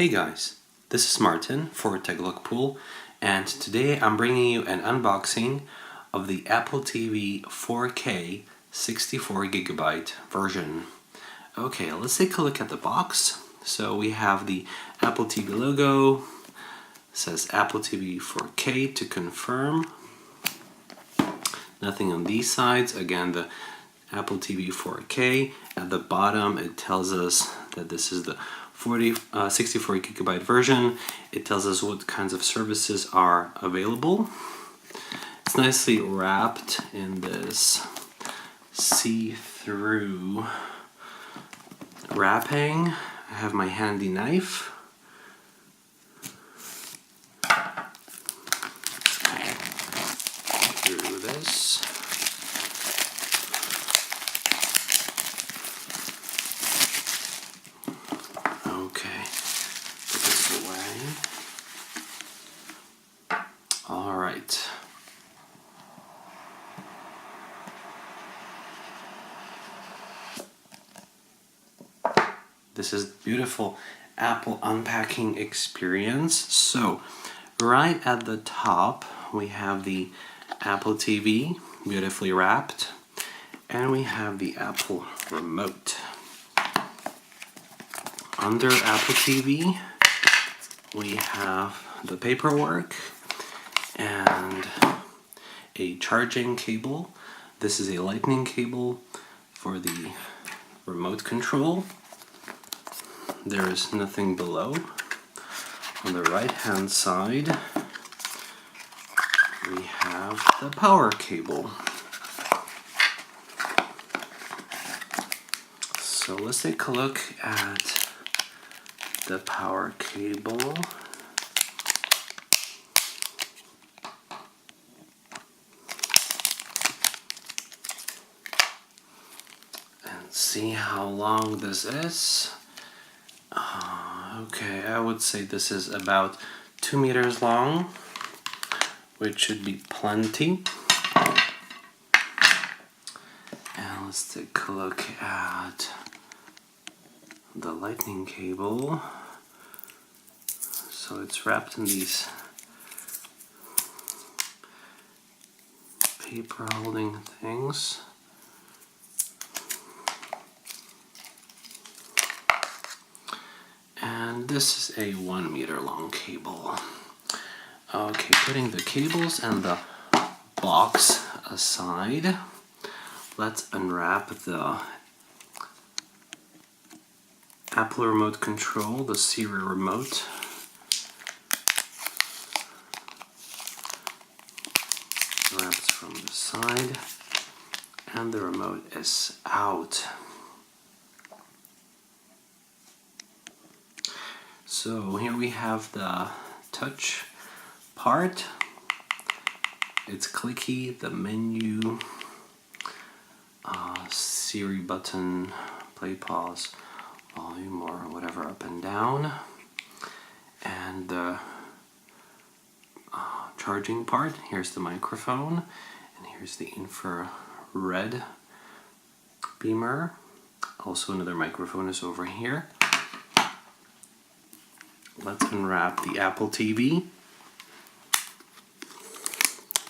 Hey guys, this is Martin for TechLookPool, and today I'm bringing you an unboxing of the Apple TV 4K 64GB version. Okay, let's take a look at the box. So we have the Apple TV logo, it says Apple TV 4K to confirm. Nothing on these sides, again the Apple TV 4K. At the bottom it tells us that this is the 64GB version. It tells us what kinds of services are available. It's nicely wrapped in this see-through wrapping. I have my handy knife. Through this. Okay, put this away. All right. This is beautiful Apple unpacking experience. So, right at the top, we have the Apple TV, beautifully wrapped, and we have the Apple remote. Under Apple TV, we have the paperwork and a charging cable. This is a lightning cable for the remote control. There is nothing below. On the right hand side, we have the power cable. So let's take a look at the power cable. And see how long this is. Okay, I would say this is about 2 meters long, which should be plenty. And let's take a look at the lightning cable. So it's wrapped in these paper holding things. And this is a 1 meter long cable. Okay, putting the cables and the box aside, let's unwrap the Apple remote control, the Siri remote. Wraps from the side, and the remote is out. So here we have the touch part. It's clicky, the menu, Siri button, play, pause, volume, or whatever, up and down, and the charging part. Here's the microphone, and here's the infrared beamer. Also another microphone is over here. Let's unwrap the Apple TV.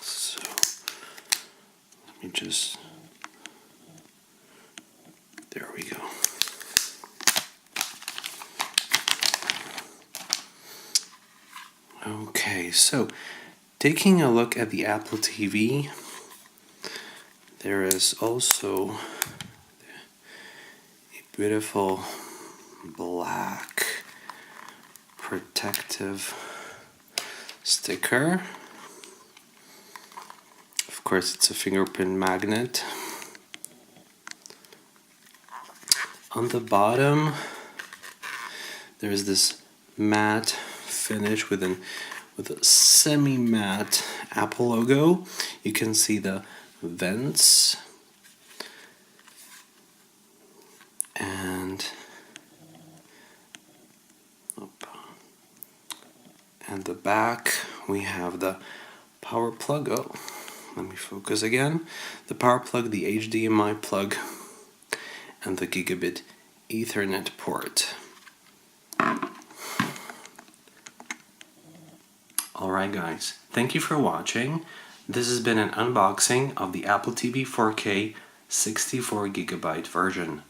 So, let me just, there we go. Okay, so taking a look at the Apple TV, there is also a beautiful black protective sticker. Of course, it's a fingerprint magnet. On the bottom, there's this matte finish with a semi-matte Apple logo. You can see the vents and the back we have the power plug. Oh, let me focus again. The power plug, the HDMI plug, and the gigabit Ethernet port. Alright guys, thank you for watching. This has been an unboxing of the Apple TV 4K 64GB version.